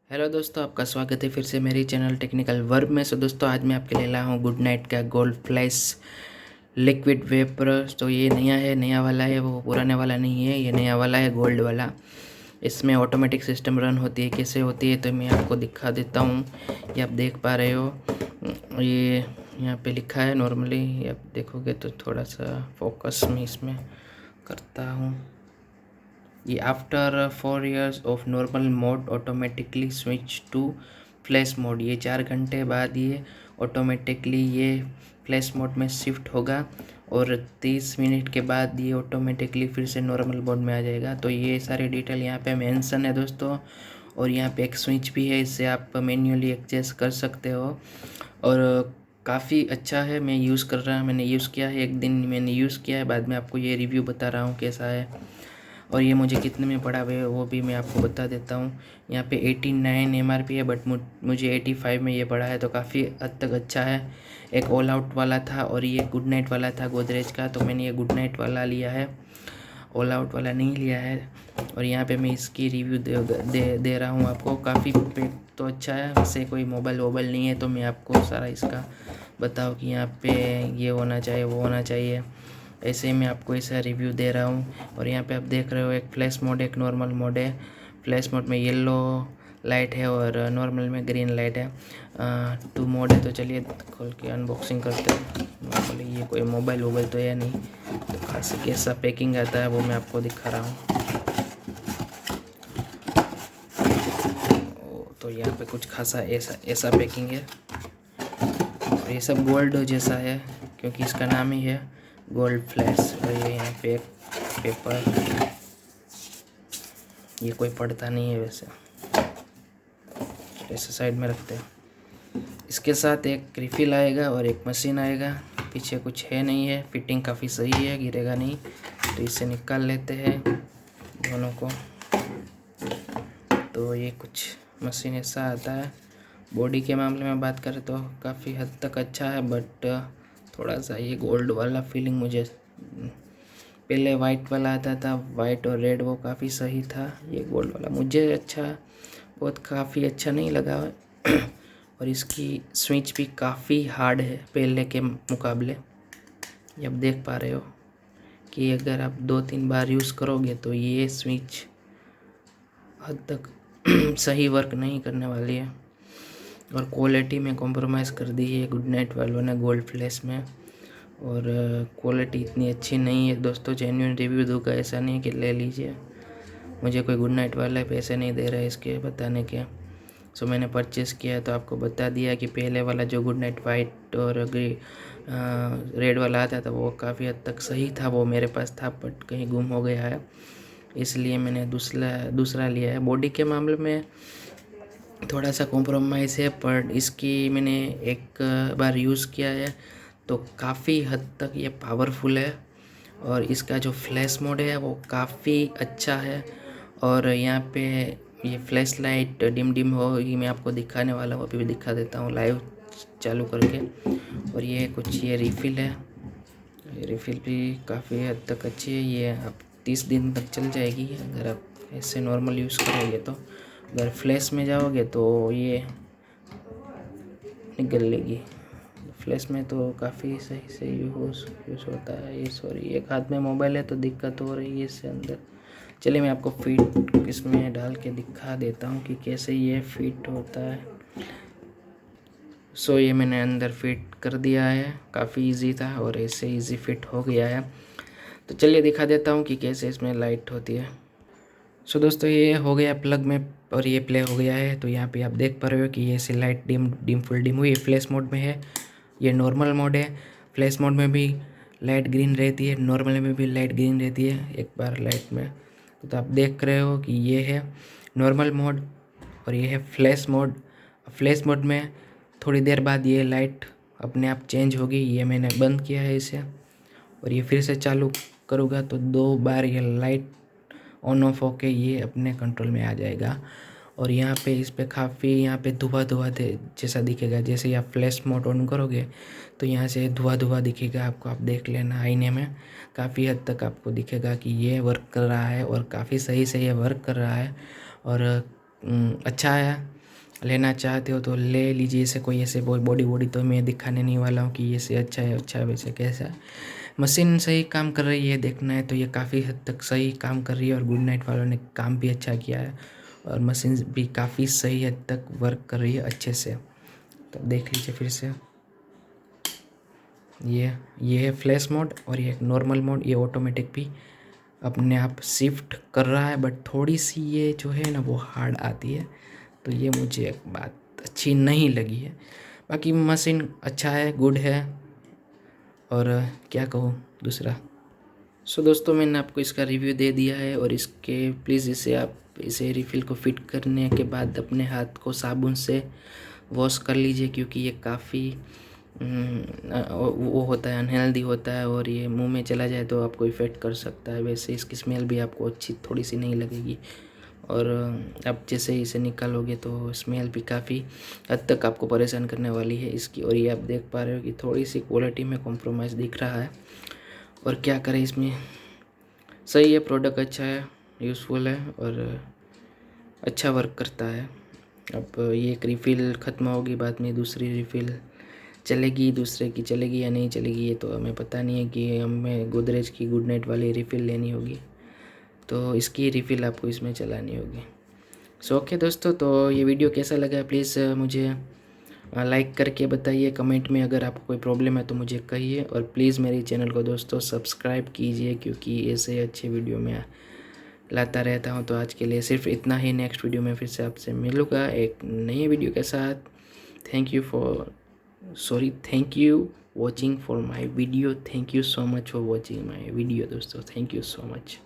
Hello दोस्तों, आपका स्वागत है फिर से मेरी चैनल टेक्निकल वर्ब में। दोस्तों आज मैं आपके लिए लाया हूँ गुड नाइट का गोल्ड फ्लैश लिक्विड वेपर। तो ये नया है, नया वाला है, वो पुराने वाला नहीं है, ये नया वाला है गोल्ड वाला। इसमें ऑटोमेटिक सिस्टम रन होती है, कैसे होती है तो मैं आपको दिखा देता हूँ। ये आप देख पा रहे हो, ये यहाँ पे लिखा है। नॉर्मली आप देखोगे तो थोड़ा सा फोकस में इसमें करता हूँ। ये after 4 years of normal mode automatically switch to flash mode. ये 4 घंटे बाद ये ऑटोमेटिकली ये फ्लैश मोड में शिफ्ट होगा और 30 मिनट के बाद ये ऑटोमेटिकली फिर से नॉर्मल मोड में आ जाएगा। तो ये सारी डिटेल यहाँ पे मेंशन है दोस्तों। और यहाँ पे एक स्विच भी है, इससे आप मैन्युअली एडजस्ट कर सकते हो। और काफ़ी अच्छा है, मैं यूज़ कर रहा हूँ, मैंने यूज़ किया है, एक दिन मैंने यूज़ किया है, बाद में आपको ये रिव्यू बता रहा हूँ कैसा है और ये मुझे कितने में पड़ा है वो भी मैं आपको बता देता हूँ। यहाँ पे 89 MRP है, बट मुझे 85 में ये पड़ा है, तो काफ़ी हद तक अच्छा है। एक ऑल आउट वाला था और ये गुड नाइट वाला था गोदरेज का, तो मैंने ये गुड नाइट वाला लिया है, ऑल आउट वाला नहीं लिया है। और यहाँ पे मैं इसकी रिव्यू दे रहा हूँ आपको। काफ़ी पैक तो अच्छा है, वैसे कोई मोबाइल वोबाइल नहीं है, तो मैं आपको सारा इसका बताऊँ कि यहाँ पे ये होना चाहिए, वो होना चाहिए, ऐसे ही मैं आपको ऐसा रिव्यू दे रहा हूँ। और यहाँ पे आप देख रहे हो एक फ्लैश मोड, एक नॉर्मल मोड है। फ्लैश मोड में येलो लाइट है और नॉर्मल में ग्रीन लाइट है। 2 मोड है। तो चलिए खोल के अनबॉक्सिंग करते हैं। नॉर्मली ये कोई मोबाइल वोबाइल तो है नहीं, तो खास कैसा पैकिंग आता है वो मैं आपको दिखा रहा हूँ। तो यहाँ पे कुछ खासा ऐसा पैकिंग है और ये सब गोल्ड जैसा है क्योंकि इसका नाम ही है गोल्ड फ्लैश। और ये यहाँ पे एक पेपर, ये कोई पढ़ता नहीं है वैसे, ऐसे साइड में रखते हैं। इसके साथ एक रिफिल आएगा और एक मशीन आएगा। पीछे कुछ है नहीं है, फिटिंग काफ़ी सही है, गिरेगा नहीं। तो इसे निकाल लेते हैं दोनों को। तो ये कुछ मशीन ऐसा आता है। बॉडी के मामले में बात करें तो काफ़ी हद तक अच्छा है, बट थोड़ा सा ये गोल्ड वाला फीलिंग मुझे, पहले वाइट वाला आता था, वाइट और रेड, वो काफ़ी सही था। ये गोल्ड वाला मुझे बहुत काफ़ी अच्छा नहीं लगा। और इसकी स्विच भी काफ़ी हार्ड है पहले के मुकाबले। ये आप देख पा रहे हो कि अगर आप 2-3 बार यूज़ करोगे तो ये स्विच हद तक सही वर्क नहीं करने वाली है। और क्वालिटी में कॉम्प्रोमाइज़ कर दी है गुड नाइट वालों ने गोल्ड फ्लैश में। और क्वालिटी इतनी अच्छी नहीं है दोस्तों। जेन्युइन रिव्यू दूंगा, ऐसा नहीं कि ले लीजिए। मुझे कोई गुड नाइट वाला पैसे नहीं दे रहा है इसके बताने के। सो मैंने परचेस किया तो आपको बता दिया कि पहले वाला जो गुड नाइट वाइट और रेड वाला आता था वो काफ़ी हद तक सही था, वो मेरे पास था, बट कहीं गुम हो गया है, इसलिए मैंने दूसरा लिया है। बॉडी के मामले में थोड़ा सा कॉम्प्रोमाइज़ है, पर इसकी मैंने एक बार यूज़ किया है तो काफ़ी हद तक ये पावरफुल है। और इसका जो फ्लैश मोड है वो काफ़ी अच्छा है। और यहाँ पे ये फ्लैश लाइट डिम होगी, मैं आपको दिखाने वाला हूँ, अभी भी दिखा देता हूँ लाइव चालू करके। और ये कुछ ये रिफ़िल है, ये रिफ़िल भी काफ़ी हद तक अच्छी है। ये आप 30 दिन तक चल जाएगी अगर आप ऐसे नॉर्मल यूज़ करोगे। तो अगर फ्लैश में जाओगे तो ये निकल लेगी। फ्लैश में तो काफ़ी सही से यूज़ होता है। ये सॉरी, एक हाथ में मोबाइल है तो दिक्कत हो रही है इससे अंदर। चलिए मैं आपको फिट इसमें डाल के दिखा देता हूँ कि कैसे ये फिट होता है। सो ये मैंने अंदर फिट कर दिया है, काफ़ी इजी था और ऐसे इजी फिट हो गया है। तो चलिए दिखा देता हूँ कि कैसे इसमें लाइट होती है। सो दोस्तों ये हो गया प्लग में और ये प्ले हो गया है। तो यहाँ पे आप देख पा रहे हो कि ये से लाइट फुल डिम हुई, फ्लैश मोड में है। ये नॉर्मल मोड है, फ्लैश मोड में भी लाइट ग्रीन रहती है, नॉर्मल में भी लाइट ग्रीन रहती है एक बार लाइट में। तो आप देख रहे हो कि ये है नॉर्मल मोड और ये है फ्लैश मोड। फ्लैश मोड में थोड़ी देर बाद ये लाइट अपने आप चेंज होगी। ये मैंने बंद किया है इसे और ये फिर से चालू करूँगा तो 2 बार ये लाइट ऑन ऑफ होके ये अपने कंट्रोल में आ जाएगा। और यहाँ पे इस पे काफ़ी यहाँ पे धुआं जैसा दिखेगा। जैसे आप फ्लैश मोड ऑन करोगे तो यहाँ से धुआं दिखेगा आपको, आप देख लेना आईने में। काफ़ी हद तक आपको दिखेगा कि ये वर्क कर रहा है और काफ़ी सही से ये वर्क कर रहा है और अच्छा है। लेना चाहते हो तो ले लीजिए। इसे कोई ऐसे बॉडी तो मैं दिखाने नहीं वाला हूँ कि ये से अच्छा है वैसे कैसा है। मशीन सही काम कर रही है देखना है तो ये काफ़ी हद तक सही काम कर रही है और गुड नाइट वालों ने काम भी अच्छा किया है और मशीन भी काफ़ी सही हद तक वर्क कर रही है अच्छे से। तो देख लीजिए फिर से, ये है फ्लैश मोड और ये नॉर्मल मोड। ये ऑटोमेटिक भी अपने आप शिफ्ट कर रहा है, बट थोड़ी सी ये जो है ना वो हार्ड आती है, तो ये मुझे एक बात अच्छी नहीं लगी है। बाकी मशीन अच्छा है, गुड है, और क्या कहूँ दूसरा। सो दोस्तों मैंने आपको इसका रिव्यू दे दिया है और इसके प्लीज़ इसे रिफ़िल को फिट करने के बाद अपने हाथ को साबुन से वॉश कर लीजिए, क्योंकि ये काफ़ी वो होता है, अनहेल्दी होता है और ये मुंह में चला जाए तो आपको इफ़ेक्ट कर सकता है। वैसे इसकी स्मेल भी आपको अच्छी थोड़ी सी नहीं लगेगी और आप जैसे ही इसे निकालोगे तो स्मेल भी काफ़ी हद तक आपको परेशान करने वाली है इसकी। और ये आप देख पा रहे हो कि थोड़ी सी क्वालिटी में कॉम्प्रोमाइज़ दिख रहा है, और क्या करें इसमें। सही है, प्रोडक्ट अच्छा है, यूज़फुल है और अच्छा वर्क करता है। अब ये एक रिफ़िल ख़त्म होगी, बाद में दूसरी रिफ़िल चलेगी, दूसरे की चलेगी या नहीं चलेगी ये तो हमें पता नहीं है। कि हमें गोदरेज की गुड नाइट वाली रिफ़िल लेनी होगी तो इसकी रिफ़िल आपको इसमें चलानी होगी। सो ओके दोस्तों, तो ये वीडियो कैसा लगा प्लीज़ मुझे लाइक करके बताइए। कमेंट में अगर आपको कोई प्रॉब्लम है तो मुझे कहिए, और प्लीज़ मेरे चैनल को दोस्तों सब्सक्राइब कीजिए, क्योंकि ऐसे अच्छे वीडियो मैं लाता रहता हूँ। तो आज के लिए सिर्फ इतना ही। नेक्स्ट वीडियो में फिर से आपसे मिलूँगा एक नई वीडियो के साथ। Thank you watching for my video. Thank you so much for watching my video दोस्तों, थैंक यू सो मच।